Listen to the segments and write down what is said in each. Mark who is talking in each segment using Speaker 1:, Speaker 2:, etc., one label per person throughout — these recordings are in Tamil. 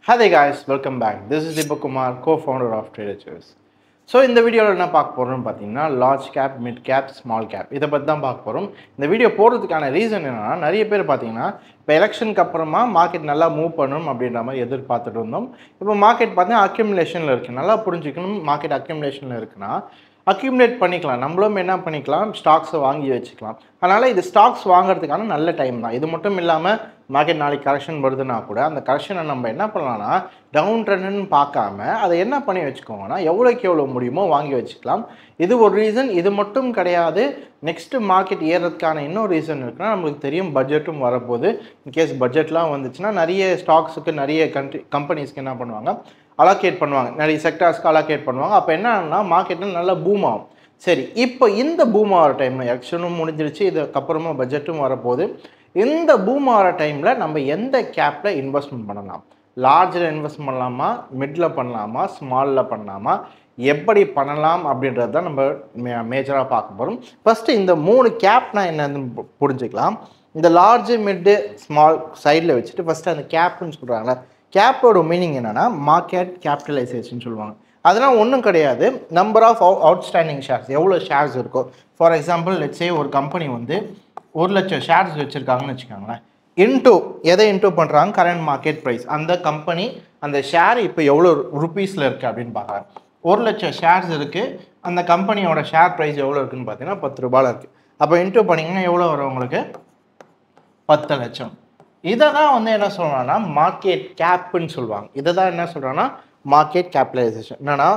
Speaker 1: Hi there guys, welcome back. This is Deepak Kumar, co-founder of Trader Choice. So இந்த வீடியோவில் என்ன பார்க்க போகிறோம்னு பார்த்தீங்கன்னா large cap, mid cap, small cap இதை பற்றி தான் பார்க்க போகிறோம். இந்த வீடியோ போடுறதுக்கான ரீசன் என்னென்னா, நிறைய பேர் பார்த்தீங்கன்னா இப்போ எலெக்ஷனுக்கு அப்புறமா மார்க்கெட் நல்லா மூவ் பண்ணணும் அப்படின்ற மாதிரி எதிர்பார்த்துட்டு இருந்தோம். இப்போ மார்க்கெட் பார்த்தீங்கன்னா அக்யூமுலேஷனில் இருக்குது. நல்லா புரிஞ்சுக்கணும், மார்க்கெட் அக்யூமுலேஷனில் இருக்குன்னா அக்யூமுலேட் பண்ணிக்கலாம். நம்மளும் என்ன பண்ணிக்கலாம், ஸ்டாக்ஸை வாங்கி வச்சுக்கலாம். அதனால் இது ஸ்டாக்ஸ் வாங்குறதுக்கான நல்ல டைம் தான். இது மட்டும் இல்லாமல் மார்க்கெட் நாளைக்கு கரெக்ஷன் வருதுன்னா கூட அந்த கரெக்ஷனை நம்ம என்ன பண்ணலாம்னா டவுன் ட்ரெண்டுன்னு பார்க்காம அதை என்ன பண்ணி வச்சுக்கோங்கன்னா எவ்வளோக்கு எவ்வளோ முடியுமோ வாங்கி வச்சுக்கலாம். இது ஒரு ரீசன். இது மட்டும் கிடையாது, நெக்ஸ்ட்டு மார்க்கெட் ஏறதுக்கான இன்னொரு ரீசன் இருக்குன்னா நம்மளுக்கு தெரியும் பட்ஜெட்டும் வரப்போகுது. இன்கேஸ் பட்ஜெட்லாம் வந்துச்சுன்னா நிறைய ஸ்டாக்ஸுக்கு நிறைய கம்பெனிஸ்க்கு என்ன பண்ணுவாங்க, அலோகேட் பண்ணுவாங்க, நிறைய செக்டார்ஸ்க்கு அலோகேட் பண்ணுவாங்க. அப்போ என்னன்னா மார்க்கெட்டில் நல்லா பூம் ஆகும். சரி, இப்போ இந்த பூம் ஆகிற டைமில் எலெக்ஷனும் முடிஞ்சிருச்சு, இதுக்கப்புறமா பட்ஜெட்டும் வரப்போகுது. இந்த பூம் ஆகிற டைமில் நம்ம எந்த கேப்பில் இன்வெஸ்ட்மெண்ட் பண்ணலாம்? லார்ஜில் இன்வெஸ்ட் பண்ணலாமா, மிடில் பண்ணலாமா, ஸ்மாலில் பண்ணலாமா, எப்படி பண்ணலாம் அப்படின்றது தான் நம்ம மேஜராக பார்க்க போகிறோம். ஃபஸ்ட்டு இந்த 3 கேப்னா என்னன்னு புரிஞ்சுக்கலாம். இந்த லார்ஜு, மிட்டு, ஸ்மால் சைடில் வச்சுட்டு ஃபஸ்ட்டு அந்த கேப்னு சொல்கிறாங்களே, கேப்போட மீனிங் என்னென்னா மார்க்கெட் கேபிட்டலைசேஷன் சொல்லுவாங்க. அதெல்லாம் ஒன்றும் கிடையாது, நம்பர் ஆஃப் அவுட்ஸ்டாண்டிங் ஷேர்ஸ், எவ்வளோ ஷேர்ஸ் இருக்கோ. ஃபார் எக்ஸாம்பிள் லெட்ஸ் சே ஒரு கம்பெனி வந்து 1,00,000 ஷேர்ஸ் வச்சுருக்காங்கன்னு வச்சுக்கோங்களேன். எதை இன்டூ பண்ணுறாங்க, கரண்ட் மார்க்கெட் ப்ரைஸ். அந்த கம்பெனி அந்த ஷேர் இப்போ எவ்வளோ ருப்பீஸில் இருக்குது அப்படின்னு பார்க்குறாங்க. 1,00,000 ஷேர்ஸ் இருக்குது, அந்த கம்பெனியோட ஷேர் ப்ரைஸ் எவ்வளோ இருக்குதுன்னு பார்த்தீங்கன்னா 10 ரூபாயில் இருக்குது. அப்போ இன்டூ பண்ணிங்கன்னா எவ்வளோ வரும் உங்களுக்கு? 10 லட்சம். இதை தான் வந்து என்ன சொல்கிறாங்கன்னா மார்க்கெட் கேப்புன்னு சொல்லுவாங்க. இதை தான் என்ன சொல்கிறாங்கன்னா மார்க்கெட் கேபிட்டலைசேஷன். என்னென்னா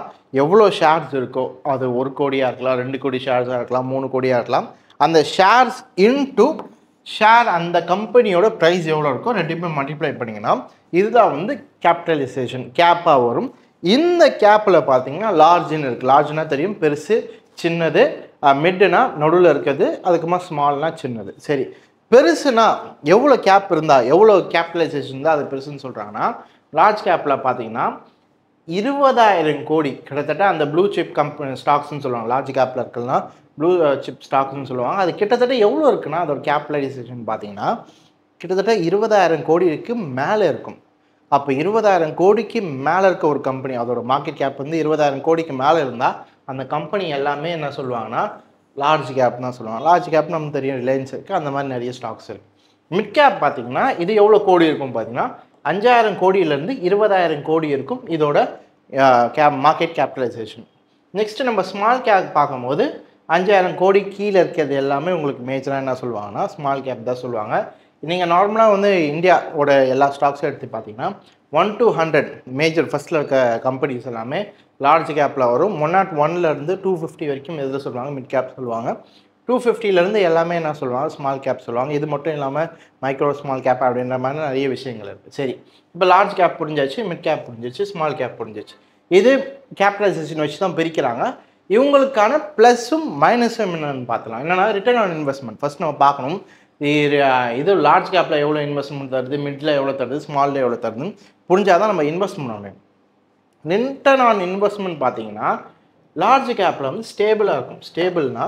Speaker 1: எவ்வளோ ஷேர்ஸ் இருக்கோ, அது 1 கோடியாக இருக்கலாம், 2 கோடி ஷேர்ஸாக இருக்கலாம், 3 கோடியாக இருக்கலாம். அந்த ஷேர்ஸ் இன்டூ ஷேர், அந்த கம்பெனியோட ப்ரைஸ் எவ்வளோ இருக்கோ ரெண்டுமே மல்டிப்ளை பண்ணிங்கன்னா இதுதான் வந்து கேபிட்டலைசேஷன், கேப்பாக வரும். இந்த கேப்பில் பார்த்தீங்கன்னா லார்ஜுன்னு இருக்குது. லார்ஜ்னா தெரியும், பெருசு, சின்னது. மிட்டுனா நடுவில் இருக்கிறது, அதுக்குமா ஸ்மால்னா சின்னது. சரி, பெருசுனா எவ்வளோ கேப் இருந்தால், எவ்வளோ கேபிட்டலைசேஷன் இருந்தால் அது பெருசுன்னு சொல்கிறாங்கன்னா, லார்ஜ் கேப்பில் பார்த்தீங்கன்னா 20,000 கோடி கிட்டத்தட்ட. அந்த ப்ளூ சிப் கம்பெனி ஸ்டாக்ஸ்ன்னு சொல்லுவாங்க, லார்ஜ் கேப்பில் இருக்கலாம் ப்ளூ சிப் ஸ்டாக்ஸ்ன்னு சொல்லுவாங்க. அது கிட்டத்தட்ட எவ்வளோ இருக்குன்னா அதோட கேபிட்டலைசேஷன் பார்த்தீங்கன்னா கிட்டத்தட்ட 20,000 கோடிக்கு மேலே இருக்கும். அப்போ 20,000 கோடிக்கு மேலே இருக்க ஒரு கம்பெனி, அதோட மார்க்கெட் கேப் வந்து 20,000 கோடிக்கு மேலே இருந்தால் அந்த கம்பெனி எல்லாமே என்ன சொல்லுவாங்கன்னா லார்ஜ் கேப் தான் சொல்லுவாங்க. லார்ஜ் கேப் நமக்கு தெரியும், ரிலையன்ஸ் இருக்குது, அந்த மாதிரி நிறைய ஸ்டாக்ஸ் இருக்குது. மிட் கேப் பார்த்தீங்கன்னா இது எவ்வளோ கோடி இருக்கும் பார்த்தீங்கன்னா 5,000 கோடியிலேருந்து 20,000 கோடி இருக்கும் இதோட மார்க்கெட் கேபிட்டலைசேஷன். நெக்ஸ்ட்டு நம்ம ஸ்மால் கேப் பார்க்கும்போது 5,000 கோடி கீழே இருக்கிறது எல்லாமே உங்களுக்கு மேஜராக என்ன சொல்லுவாங்கன்னா ஸ்மால் கேப் தான் சொல்லுவாங்க. நீங்கள் நார்மலாக வந்து இந்தியாவோட எல்லா ஸ்டாக்ஸும் எடுத்து பார்த்தீங்கன்னா 1 to 100 மேஜர் ஃபஸ்ட்டில் இருக்க கம்பெனிஸ் எல்லாமே லார்ஜ் கேப்பில் வரும். 101லேருந்து 250 வரைக்கும் எது சொல்லுவாங்க, மிட் கேப் சொல்லுவாங்க. 250லேருந்து எல்லாமே என்ன சொல்லுவாங்க, ஸ்மால் கேப் சொல்லுவாங்க. இது மட்டும் இல்லாமல் மைக்ரோ ஸ்மால் கேப் அப்படின்ற மாதிரி நிறைய விஷயங்கள் இருக்குது. சரி, இப்போ லார்ஜ் கேப் புரிஞ்சாச்சு, மிட் கேப் புரிஞ்சிச்சு, ஸ்மால் கேப் புரிஞ்சிச்சு. இது கேபிட்டலைசேஷன் வச்சு தான் பிரிக்கிறாங்க. இவங்களுக்கான ப்ளஸும் மைனஸும் என்னென்னு பார்த்துலாம். என்னென்னா ரிட்டர்ன் ஆன் இன்வெஸ்ட்மெண்ட் ஃபஸ்ட் நம்ம பார்க்கணும். இது லார்ஜ் கேப்பில் எவ்வளோ இன்வெஸ்ட்மெண்ட் தருது, மிடில் எவ்வளோ தருது, ஸ்மாலில் எவ்வளோ தருதுன்னு புரிஞ்சால் தான் நம்ம இன்வெஸ்ட் பண்ண முடியும். ரிட்டர்ன் ஆன் இன்வெஸ்ட்மெண்ட் பார்த்தீங்கன்னா லார்ஜ் கேப்பில் வந்து ஸ்டேபிளாக இருக்கும். ஸ்டேபிள்னா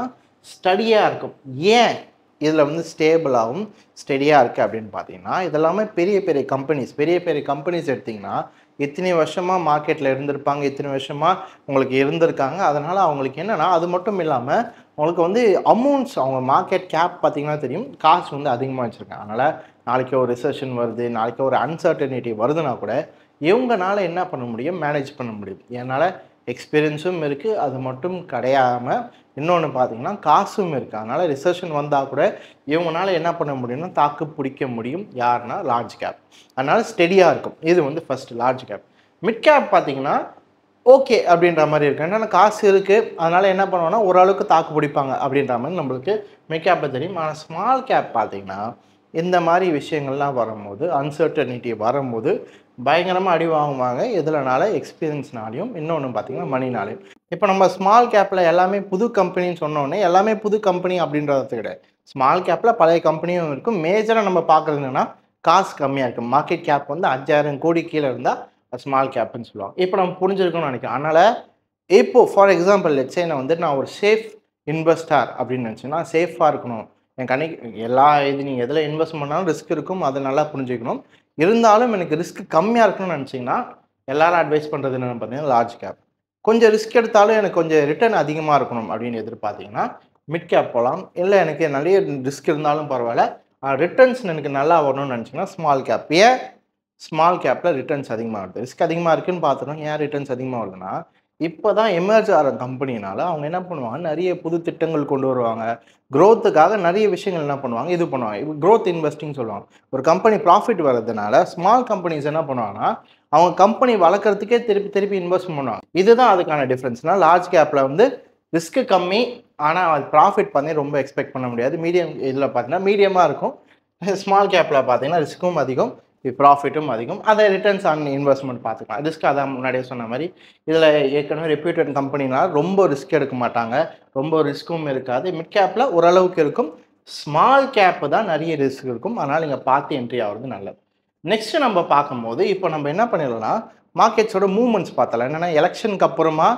Speaker 1: ஸ்டடியாக இருக்கும். ஏன் இதில் வந்து ஸ்டேபிளாகவும் ஸ்டடியாக இருக்குது அப்படின்னு பார்த்தீங்கன்னா, இதெல்லாமே பெரிய பெரிய கம்பெனிஸ் எடுத்திங்கன்னா இத்தனை வருஷமாக மார்க்கெட்டில் இருந்திருப்பாங்க, இத்தனை வருஷமாக உங்களுக்கு இருந்திருக்காங்க. அதனால் அவங்களுக்கு என்னென்னா அது மட்டும் இல்லாமல் அவங்களுக்கு வந்து அமௌண்ட்ஸ், அவங்க மார்க்கெட் கேப் பார்த்திங்கன்னா தெரியும், காசு வந்து அதிகமாக வச்சுருக்காங்க. அதனால் நாளைக்கு ஒரு ரிசெஷன் வருது, நாளைக்கு ஒரு அன்சர்டனிட்டி வருதுன்னா கூட இவங்கனால என்ன பண்ண முடியும், மேனேஜ் பண்ண முடியும். என்னால் எக்ஸ்பீரியன்ஸும் இருக்குது, அது மட்டும் கிடையாமல் இன்னொன்று பார்த்தீங்கன்னா காசும் இருக்குது. அதனால் ரிசெஷன் வந்தால் கூட இவங்களால என்ன பண்ண முடியும்னா தாக்கு பிடிக்க முடியும். யாருன்னா லார்ஜ் கேப். அதனால் ஸ்டெடியாக இருக்கும். இது வந்து first large cap. Mid cap பார்த்தீங்கன்னா ஓகே அப்படின்ற மாதிரி இருக்குது. என்னென்னா காசு இருக்குது, அதனால் என்ன பண்ணுவோன்னா ஓரளவுக்கு தாக்கு பிடிப்பாங்க அப்படின்ற மாதிரி நம்மளுக்கு மிட் கேப்பில் தெரியும். ஆனால் ஸ்மால் கேப் பார்த்தீங்கன்னா இந்த மாதிரி விஷயங்கள்லாம் வரும்போது, அன்சர்டனிட்டி வரும்போது பயங்கரமாக அடி வாங்குவாங்க. எதுலனால, எக்ஸ்பீரியன்ஸ்னாலையும், இன்னொன்று பார்த்தீங்கன்னா மணினாலையும். இப்போ நம்ம ஸ்மால் கேப்பில் எல்லாமே புது கம்பெனின்னு சொன்னோடனே எல்லாமே புது கம்பெனி அப்படின்றத கிடையாது. ஸ்மால் கேப்பில் பழைய கம்பெனியும் இருக்கும். மேஜராக நம்ம பார்க்குறது என்னென்னா காசு கம்மியாக இருக்கும். மார்க்கெட் கேப் வந்து 5,000 கோடி கீழே இருந்தால் ஸ்மால் கேப்புன்னு சொல்லுவாங்க. இப்போ நம்ம புரிஞ்சிருக்கணும்னு நினைக்கிறேன். அதனால் இப்போது ஃபார் எக்ஸாம்பிள் லெட்ஸ் சே நான் ஒரு சேஃப் இன்வெஸ்டர் அப்படின்னு நினச்சேன்னா சேஃபாக இருக்கணும். என் கணக்கு எல்லா நீங்கள் எதில் இன்வெஸ்ட் பண்ணாலும் ரிஸ்க் இருக்கும், அதை நல்லா புரிஞ்சுக்கணும். இருந்தாலும் எனக்கு ரிஸ்க் கம்மியாக இருக்கணும்னு நினச்சிங்கன்னா எல்லாரும் அட்வைஸ் பண்ணுறது என்னென்னு பார்த்தீங்கன்னா லார்ஜ் கேப். கொஞ்சம் ரிஸ்க் எடுத்தாலும் எனக்கு கொஞ்சம் ரிட்டர்ன் அதிகமாக இருக்கணும் அப்படின்னு எதிர்பார்த்தீங்கன்னா மிட் கேப் போகலாம். இல்லை எனக்கு நிறைய ரிஸ்க் இருந்தாலும் பரவாயில்ல, ரிட்டர்ன்ஸ் எனக்கு நல்லா வரணும்னு நினச்சிங்கன்னா ஸ்மால் கேப். ஏன் ஸ்மால் கேப்பில் ரிட்டர்ன்ஸ் அதிகமாக வருது? ரிஸ்க் அதிகமாக இருக்குன்னு பார்த்துட்டோம். ஏன் ரிட்டர்ன்ஸ் அதிகமாக வருதுன்னா, இப்போ தான் எமர்ஜ் ஆகிற கம்பெனினால அவங்க என்ன பண்ணுவாங்க, நிறைய புது திட்டங்கள் கொண்டு வருவாங்க. க்ரோத்துக்காக நிறைய விஷயங்கள் என்ன பண்ணுவாங்க, இது பண்ணுவாங்க. க்ரோத் இன்வெஸ்டிங் சொல்லுவாங்க. ஒரு கம்பெனி ப்ராஃபிட் வர்றதுனால ஸ்மால் கம்பெனிஸ் என்ன பண்ணுவாங்கன்னா, அவங்க கம்பெனி வளர்க்குறதுக்கே திருப்பி திருப்பி இன்வெஸ்ட் பண்ணுவாங்க. இதுதான் அதுக்கான டிஃப்ரென்ஸ்னா, லார்ஜ் கேப்பில் வந்து ரிஸ்க் கம்மி, ஆனால் அது ப்ராஃபிட் பண்ணி ரொம்ப எக்ஸ்பெக்ட் பண்ண முடியாது. மீடியம் இதில் பார்த்தீங்கன்னா மீடியமாக இருக்கும். ஸ்மால் கேப்பில் பார்த்தீங்கன்னா ரிஸ்க்கும் அதிகம், ப்ராஃபிட்டும் அதிகம். அதை ரிட்டர்ன்ஸ் ஆன் இன்வெஸ்ட்மெண்ட் பார்த்துக்கலாம். ரிஸ்க் அதான் முன்னாடியே சொன்ன மாதிரி இதில் ஏற்கனவே ரெப்யூட்டட் கம்பெனினால ரொம்ப ரிஸ்க் எடுக்க மாட்டாங்க, ரொம்ப ரிஸ்க்கும் இருக்காது. மிட் கேப்பில் ஓரளவுக்கு இருக்கும், ஸ்மால் கேப்பு தான் நிறைய ரிஸ்க் இருக்கும். அதனால் நீங்கள் பார்த்து என்ட்ரி ஆகிறது நல்லது. நெக்ஸ்ட்டு நம்ம பார்க்கும்போது இப்போ நம்ம என்ன பண்ணிடலாம்னா மார்க்கெட்ஸோட மூவ்மெண்ட்ஸ் பார்த்தலாம். என்னென்னா எலெக்ஷனுக்கு அப்புறமா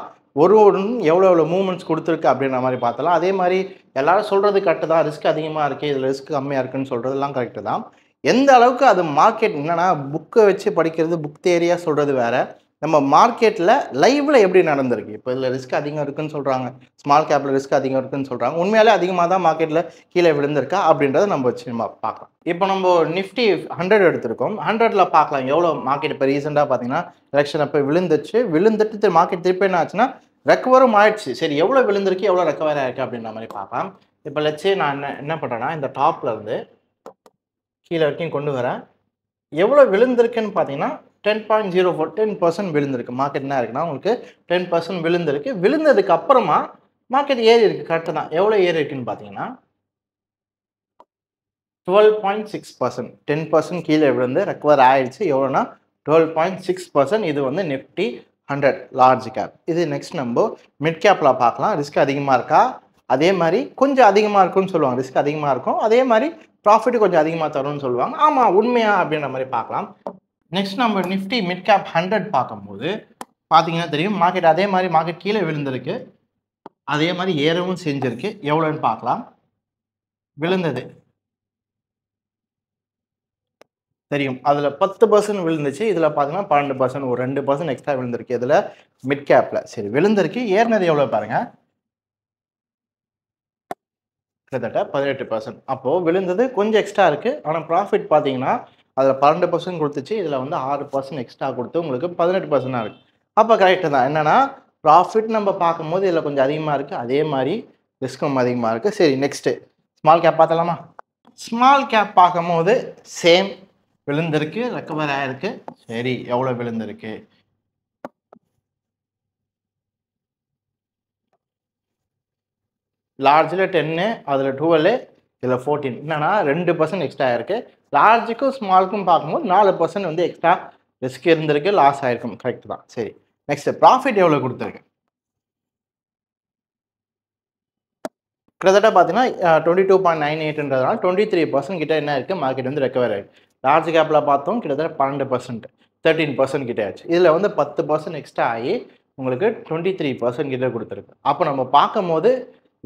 Speaker 1: ஒருவரும் எவ்வளோ எவ்வளோ மூவ்மெண்ட்ஸ் கொடுத்துருக்கு அப்படின்ற மாதிரி பார்த்தலாம். அதே மாதிரி எல்லாரும் சொல்கிறது கரெக்டு தான், ரிஸ்க் அதிகமாக இருக்குது, இதில் ரிஸ்க் கம்மியாக இருக்குன்னு சொல்கிறதுலாம் கரெக்டு தான். எந்த அளவுக்கு அது மார்க்கெட் என்னென்னா புக்கை வச்சு படிக்கிறது, புக் தேரியாக சொல்கிறது வேறு, நம்ம மார்க்கெட்டில் லைவில் எப்படி நடந்திருக்கு. இப்போ இதில் ரிஸ்க் அதிகம் இருக்குன்னு சொல்கிறாங்க, ஸ்மால் கேப்பில் ரிஸ்க் அதிகம் இருக்குன்னு சொல்கிறாங்க. உண்மையாலே அதிகமாக தான் மார்க்கெட்டில் கீழே விழுந்திருக்கா அப்படின்றத நம்ம வச்சு நம்ம பார்க்கலாம். இப்போ நம்ம நிஃப்டி 100 எடுத்திருக்கோம். 100ல் பார்க்கலாம் எவ்வளோ மார்க்கெட். இப்போ ரீசெண்டாக பார்த்தீங்கன்னா எலெக்ஷன் அப்போ விழுந்துட்டு மார்க்கெட் திருப்பி என்ன ஆச்சுன்னா ரெக்கவரும் ஆயிடுச்சு. சரி, எவ்வளோ விழுந்திருக்கு, எவ்வளோ ரெக்கவர் ஆயிருக்கு அப்படின்ற மாதிரி பார்க்கலாம். இப்போ லட்சே நான் என்ன பண்ணுறேன்னா இந்த டாப்பில் இருந்து கீழே வரைக்கும் கொண்டு வரேன். எவ்வளோ விழுந்திருக்குன்னு பார்த்தீங்கன்னா 10.04 10% விழுந்திருக்கு. மார்க்கெட் என்ன இருக்குன்னா உங்களுக்கு 10% விழுந்திருக்கு. விழுந்ததுக்கு அப்புறமா மார்க்கெட் ஏறி இருக்கு. கரெக்டு தான். எவ்வளோ ஏறி இருக்குன்னு பார்த்தீங்கன்னா 12.6%. 10% கீழே விழுந்து ரெக்கவர் ஆயிடுச்சு. எவ்வளோனா 12.6%. இது வந்து நிஃப்டி 100 லார்ஜ் கேப். இது நெக்ஸ்ட் நம்ம மிட் கேப்பில் பார்க்கலாம். ரிஸ்க் அதிகமாக இருக்கா, அதே மாதிரி கொஞ்சம் அதிகமாக இருக்குன்னு சொல்லுவாங்க. ரிஸ்க் அதிகமாக இருக்கும், அதே மாதிரி ப்ராஃபிட் கொஞ்சம் அதிகமாக தரும்னு சொல்லுவாங்க. ஆமாம், உண்மையா அப்படின்ற மாதிரி பார்க்கலாம். நெக்ஸ்ட் நம்ம நிஃப்டி மிட் கேப் 100 பார்க்கும்போது பார்த்தீங்கன்னா தெரியும், மார்க்கெட் அதே மாதிரி மார்க்கெட் கீழே விழுந்திருக்கு, அதே மாதிரி ஏறவும் செஞ்சிருக்கு. எவ்வளோன்னு பார்க்கலாம். விழுந்தது தெரியும், அதில் 10% விழுந்துச்சு. இதில் பார்த்தீங்கன்னா 12%, ஒரு 2% எக்ஸ்ட்ரா விழுந்திருக்கு. இதில் மிட் கேப்பில் சரி விழுந்திருக்கு. ஏறினது எவ்வளோ பாருங்கள், கிட்டத்தட்ட 18%. அப்போது விழுந்தது கொஞ்சம் எக்ஸ்ட்ரா இருக்குது. ஆனால் ப்ராஃபிட் பார்த்தீங்கன்னா அதில் 12% கொடுத்துச்சு, இதில் வந்து 6% எக்ஸ்ட்ரா கொடுத்து உங்களுக்கு 18% இருக்குது. அப்போ கரெக்டு தான். என்னென்னா ப்ராஃபிட் நம்ம பார்க்கும்போது இதில் கொஞ்சம் அதிகமாக இருக்குது, அதே மாதிரி ரிஸ்க்கும் அதிகமாக இருக்குது. சரி, நெக்ஸ்ட்டு ஸ்மால் கேப் பார்த்தலாமா. ஸ்மால் கேப் பார்க்கும்போது சேம் விழுந்திருக்கு, ரெக்கவர் ஆயிருக்கு. சரி, எவ்வளோ விழுந்திருக்கு, லார்ஜில் 10, அதில் 12, இதில் 14. என்னன்னா 2% எக்ஸ்ட்ரா ஆயிருக்கு. லார்ஜுக்கும் ஸ்மாலுக்கும் பார்க்கும்போது 4% வந்து எக்ஸ்ட்ரா ரிஸ்க் இருந்திருக்கு, லாஸ் ஆயிருக்கும். கரெக்ட் தான். சரி, நெக்ஸ்ட் ப்ராஃபிட் எவ்வளோ கொடுத்துருக்கு. கிட்டத்தட்ட பார்த்தீங்கன்னா 22.98ன்றதுனால 23% கிட்ட என்ன இருக்குது, மார்க்கெட் வந்து ரெக்கவர் ஆயிருக்கு. லார்ஜ் கேப்பில் பார்த்தோம் கிட்டத்தட்ட 12%, 13% கிட்ட ஆச்சு. இதில் வந்து 10% எக்ஸ்ட்ரா ஆகி உங்களுக்கு 23% கிட்ட கொடுத்துருக்கு. அப்போ நம்ம பார்க்கும்போது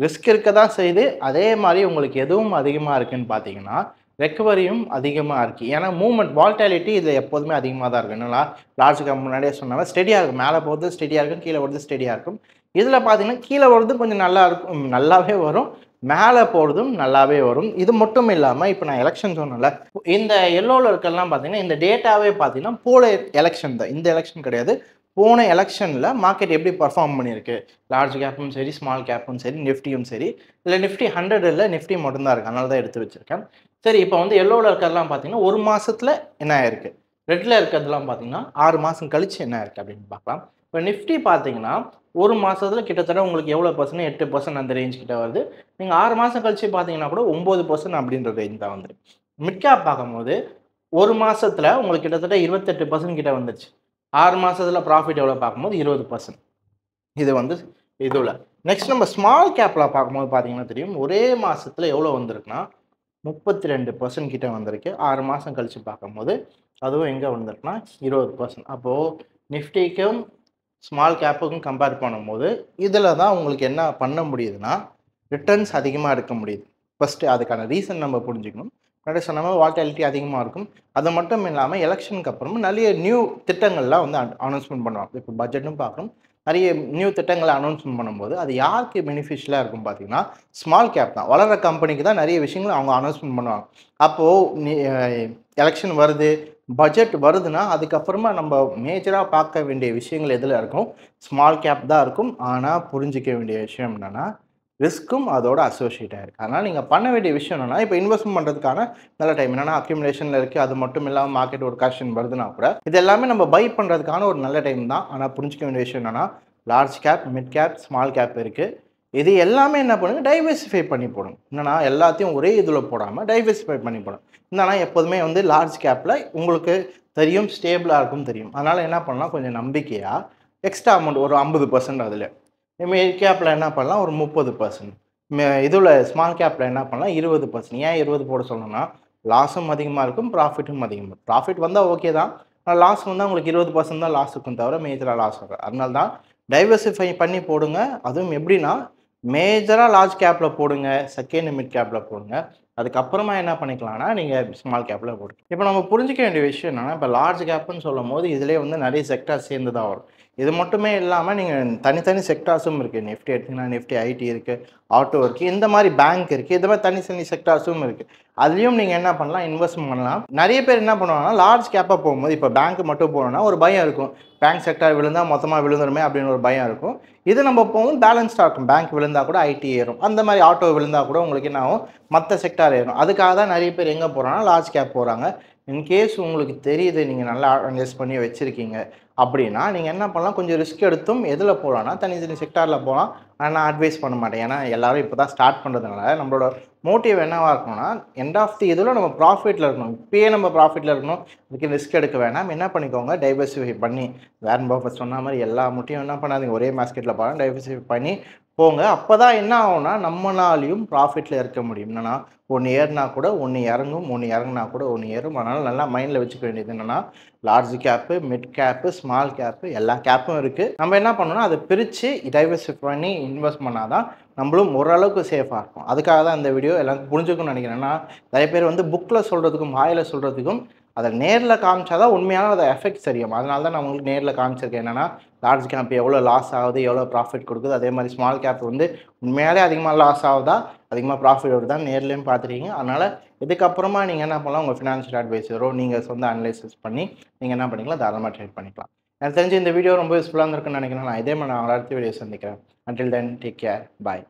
Speaker 1: ரிஸ்க் இருக்க தான் செய்யுது, அதே மாதிரி உங்களுக்கு எதுவும் அதிகமாக இருக்குன்னு பார்த்தீங்கன்னா ரெக்கவரியும் அதிகமாக இருக்குது. ஏன்னா மூவ்மெண்ட் வால்டாலிட்டி இதில் எப்போதுமே அதிகமாக தான் இருக்கும். என்னன்னா லார்ஜ் கேப் முன்னாடியே சொன்னாங்க ஸ்டெடியாக இருக்கும், மேலே போகிறது ஸ்டெடியாக இருக்கும், கீழே வருது ஸ்டெடியாக இருக்கும். இதில் பார்த்தீங்கன்னா கீழே வருது கொஞ்சம் நல்லா இருக்கும், நல்லாவே வரும், மேலே போகிறதும் நல்லாவே வரும். இது மட்டும் இல்லாமல் இப்போ நான் எலெக்ஷன் சொன்னேன்ல, இந்த எல்லோவில் இருக்கலாம் பார்த்தீங்கன்னா இந்த டேட்டாவே பார்த்தீங்கன்னா போன எலெக்ஷன் தான், இந்த எலெக்ஷன் கிடையாது. போன எலெக்ஷனில் மார்க்கெட் எப்படி பர்ஃபார்ம் பண்ணியிருக்கு, லார்ஜ் கேப்பும் சரி ஸ்மால் கேப்பும் சரி நிஃப்டியும் சரி. இல்லை நிஃப்டி 100 இல்லை, நிஃப்டி மட்டும்தான் இருக்குது, அதனால தான் எடுத்து வச்சுருக்கேன். சரி, இப்போ வந்து எல்லோவில் இருக்கிறதுலாம் பார்த்தீங்கன்னா ஒரு மாதத்தில் என்ன ஆயிருக்கு, ரெட்டில் இருக்கிறதுலாம் பார்த்தீங்கன்னா 6 மாதம் கழிச்சு என்ன ஆயிருக்கு அப்படின்னு பார்க்கலாம். இப்போ நிஃப்டி பார்த்தீங்கன்னா ஒரு மாதத்தில் கிட்டத்தட்ட உங்களுக்கு எவ்வளோ பர்சன்ட், 8% அந்த ரேஞ்ச் கிட்ட வருது. நீங்கள் 6 மாதம் கழிச்சு பார்த்தீங்கன்னா கூட 9% அப்படின்ற ரேஞ்ச் தான் வந்துருக்கு. மிட் கேப் பார்க்கும்போது ஒரு மாதத்தில் உங்களுக்கு கிட்டத்தட்ட 28% கிட்ட வந்துச்சு. 6 மாதத்தில் ப்ராஃபிட் எவ்வளோ பார்க்கும்போது 20%. இது வந்து இதில் நெக்ஸ்ட் நம்ம ஸ்மால் கேப்பில் பார்க்கும்போது பார்த்தீங்கன்னா தெரியும், ஒரே மாதத்தில் எவ்வளோ வந்திருக்குன்னா 32% கிட்ட வந்திருக்கு. 6 மாதம் கழித்து பார்க்கும்போது அதுவும் எங்கே வந்திருக்குன்னா 20%. அப்போது நிஃப்டிக்கும் ஸ்மால் கேப்புக்கும் கம்பேர் பண்ணும்போது இதில் தான் உங்களுக்கு என்ன பண்ண முடியுதுன்னா ரிட்டர்ன்ஸ் அதிகமாக எடுக்க முடியுது. ஃபஸ்ட்டு அதுக்கான ரீசன் நம்ம புரிஞ்சுக்கணும். முன்னாடி சொன்ன மாதிரி வால்டாலிட்டி அதிகமாக இருக்கும். அது மட்டும் இல்லாமல் எலெக்ஷனுக்கு அப்புறம் நிறைய நியூ திட்டங்கள்லாம் வந்து அனௌன்ஸ்மெண்ட் பண்ணுவாங்க. இப்போ பட்ஜெட்டும் பார்க்குறோம். நிறைய நியூ திட்டங்களை அனௌன்ஸ்மெண்ட் பண்ணும்போது அது யாருக்கு பெனிஃபிஷியலாக இருக்கும் பார்த்தீங்கன்னா, ஸ்மால் கேப் தான். வளர்கிற கம்பெனிக்கு தான் நிறைய விஷயங்கள் அவங்க அனௌன்ஸ்மெண்ட் பண்ணுவாங்க. அப்போது எலெக்ஷன் வருது, பட்ஜெட் வருதுன்னா அதுக்கப்புறமா நம்ம மேஜராக பார்க்க வேண்டிய விஷயங்கள் எதில் இருக்கும்? ஸ்மால் கேப் தான் இருக்கும். ஆனால் புரிஞ்சிக்க வேண்டிய விஷயம் என்னென்னா, ரிஸ்க்கும் அதோட அசோசியேட் ஆயிருக்கு. அதனால் நீங்கள் பண்ண வேண்டிய விஷயம் என்னென்னா, இப்போ இன்வெஸ்ட்மெண்ட் பண்ணுறதுக்கான நல்ல டைம் என்னென்னா அக்யூமுலேஷனில் இருக்குது. அது மட்டும் இல்லாமல் மார்க்கெட் ஒரு கரெக்ஷன் வருதுன்னா கூட இது எல்லாமே நம்ம பை பண்ணுறதுக்கான ஒரு நல்ல டைம் தான். ஆனால் புரிஞ்சிக்க வேண்டிய விஷயம் என்னென்னா, large cap, mid cap, small cap இருக்குது. இது எல்லாமே என்ன பண்ணுங்க, டைவர்சிஃபை பண்ணி போடுங்க. என்னன்னா எல்லாத்தையும் ஒரே இதில் போடாமல் டைவர்சிஃபை பண்ணி போடுங்க. என்னன்னா எப்போதுமே வந்து லார்ஜ் கேப்பில் உங்களுக்கு தெரியும், ஸ்டேபிளாக இருக்கும் தெரியும். அதனால் என்ன பண்ணலாம், கொஞ்சம் நம்பிக்கையாக எக்ஸ்ட்ரா அமௌண்ட் ஒரு 50% அதில், மிட் கேப்பில் என்ன பண்ணலாம் ஒரு 30%, இதில் ஸ்மால் கேப்பில் என்ன பண்ணலாம் 20%. ஏன் 20 போட சொல்லணும்னா, லாஸும் அதிகமாக இருக்கும், ப்ராஃபிட்டும் அதிகமாக. ப்ராஃபிட் வந்தால் ஓகே தான், ஆனால் லாஸ் வந்தால் உங்களுக்கு 20% தான் லாஸ் இருக்கும் தவிர மேஜராக லாஸ் வரும். அதனால தான் டைவர்சிஃபை பண்ணி போடுங்க. அதுவும் எப்படின்னா, மேஜராக லார்ஜ் கேப்பில் போடுங்க, செகண்ட் மிட் கேப்பில் போடுங்க. அதுக்கப்புறமா என்ன பண்ணிக்கலாம்னா, நீங்கள் ஸ்மால் கேப்பில் போடுங்க. இப்போ நம்ம புரிஞ்சிக்க வேண்டிய விஷயம் என்னென்னா, இப்போ லார்ஜ் கேப்புன்னு சொல்லும் போது இதிலே வந்து நிறைய செக்டார் சேர்ந்து தான் வரும். இது மட்டுமே இல்லாமல் நீங்கள் தனித்தனி செக்டார்ஸும் இருக்குது. நிஃப்டி எடுத்திங்கன்னா நிஃப்டி ஐடி இருக்குது, ஆட்டோ இருக்குது, இந்த மாதிரி பேங்க் இருக்குது, இந்த மாதிரி தனித்தனி செக்டார்ஸும் இருக்குது. அதுலேயும் நீங்கள் என்ன பண்ணலாம், இன்வெஸ்ட் பண்ணலாம். நிறைய பேர் என்ன பண்ணுவாங்கன்னா, லார்ஜ் கேப்பாக போகும்போது இப்போ பேங்க் மட்டும் போகணுன்னா ஒரு பயம் இருக்கும். பேங்க் செக்டார் விழுந்தால் மொத்தமாக விழுந்துருமே அப்படின்னு ஒரு பயம் இருக்கும். இது நம்ம போகும் பேலன்ஸ்டாக இருக்கும். பேங்க் விழுந்தால் கூட ஐடி ஏறும். அந்த மாதிரி ஆட்டோ விழுந்தால் கூட உங்களுக்கு என்ன ஆகும், மற்ற செக்டார் ஏறும். அதுக்காக தான் நிறைய பேர் எங்கே போகிறாங்கன்னா லார்ஜ் கேப் போகிறாங்க. இன்கேஸ் உங்களுக்கு தெரியுது நீங்கள் நல்லா இன்வெஸ்ட் பண்ணி வச்சுருக்கீங்க அப்படின்னா, நீங்கள் என்ன பண்ணலாம், கொஞ்சம் ரிஸ்க் எடுத்தும் எதில் போகலான்னா தனி செக்டாரில் போகலாம். ஆனால் நான் அட்வைஸ் பண்ண மாட்டேன். ஏன்னா எல்லாரும் இப்போ தான் ஸ்டார்ட் பண்ணுறதுனால நம்மளோட மோட்டிவ் என்னவாக இருக்கணும்னா, எண்ட் ஆஃப் தி இதில் நம்ம ப்ராஃபிட்டில் இருக்கணும். இப்பயே நம்ம ப்ராஃபிட்டில் இருக்கணும், அதுக்கு ரிஸ்க் எடுக்க வேணாம். என்ன பண்ணிக்கோங்க, டைவர்சிஃபை பண்ணி வாரன் பஃபெட் சொன்ன மாதிரி எல்லா முட்டையும் என்ன பண்ணாதீங்க ஒரே மாஸ்கெட்டில் பாருங்கள், டைவர்சிஃபை பண்ணி போங்க. அப்போ தான் என்ன ஆகும்னா, நம்மளாலையும் ப்ராஃபிட்டில் இருக்க முடியும். என்னென்னா, ஒன்று ஏறினா கூட ஒன்று இறங்கும், ஒன்று இறங்குனா கூட ஒன்று ஏறும். அதனால் நல்லா மைண்டில் வச்சுக்க வேண்டியது என்னென்னா, large gap, mid gap, small gap, எல்லா கேப்பும் இருக்குது. நம்ம என்ன பண்ணணும்னா, அதை பிரித்து டைவர்சிஃபை பண்ணி இன்வெஸ்ட் பண்ணால் தான் நம்மளும் ஓரளவுக்கு சேஃபாக இருக்கும். அதுக்காக தான் இந்த வீடியோ எல்லாருக்கும் புரிஞ்சுக்கணும்னு நினைக்கிறேன். ஏன்னா நிறைய பேர் வந்து புக்கில் சொல்கிறதுக்கும் வாயில் சொல்கிறதுக்கும் அதை நேரில் காமிச்சா தான் உண்மையான அதை எஃபெக்ட் தெரியும். அதனால தான் நான் உங்களுக்கு நேரில் காமிச்சிருக்கேன். என்னென்னா, லார்ஜ் கேப் எவ்வளோ லாஸ் ஆகுது, எவ்வளோ ப்ராஃபிட் கொடுக்குது, அதே மாதிரி ஸ்மால் கேப் வந்து உண்மையாலே அதிகமாக லாஸ் ஆகுதா, அதிகமாக ப்ராஃபிட் வருதா நேர்லேயும் பார்த்துருக்கீங்க. அதனால் இதுக்கப்புறமா நீங்கள் என்ன பண்ணலாம், உங்கள் ஃபினான்ஷியல் அட்வைஸரோ நீங்கள் சொந்த அனலைசிஸ் பண்ணி நீங்கள் என்ன பண்ணிக்கலாம், தாராளமாக ட்ரேட் பண்ணிக்கலாம். எனக்கு தெரிஞ்சு இந்த வீடியோ ரொம்ப யூஸ்ஃபுல்லாக இருந்திருக்குன்னு நினைக்கிறேன். நான் இதே மாதிரி நான் அடுத்த வீடியோ சந்திக்கிறேன். Until then, take care. Bye.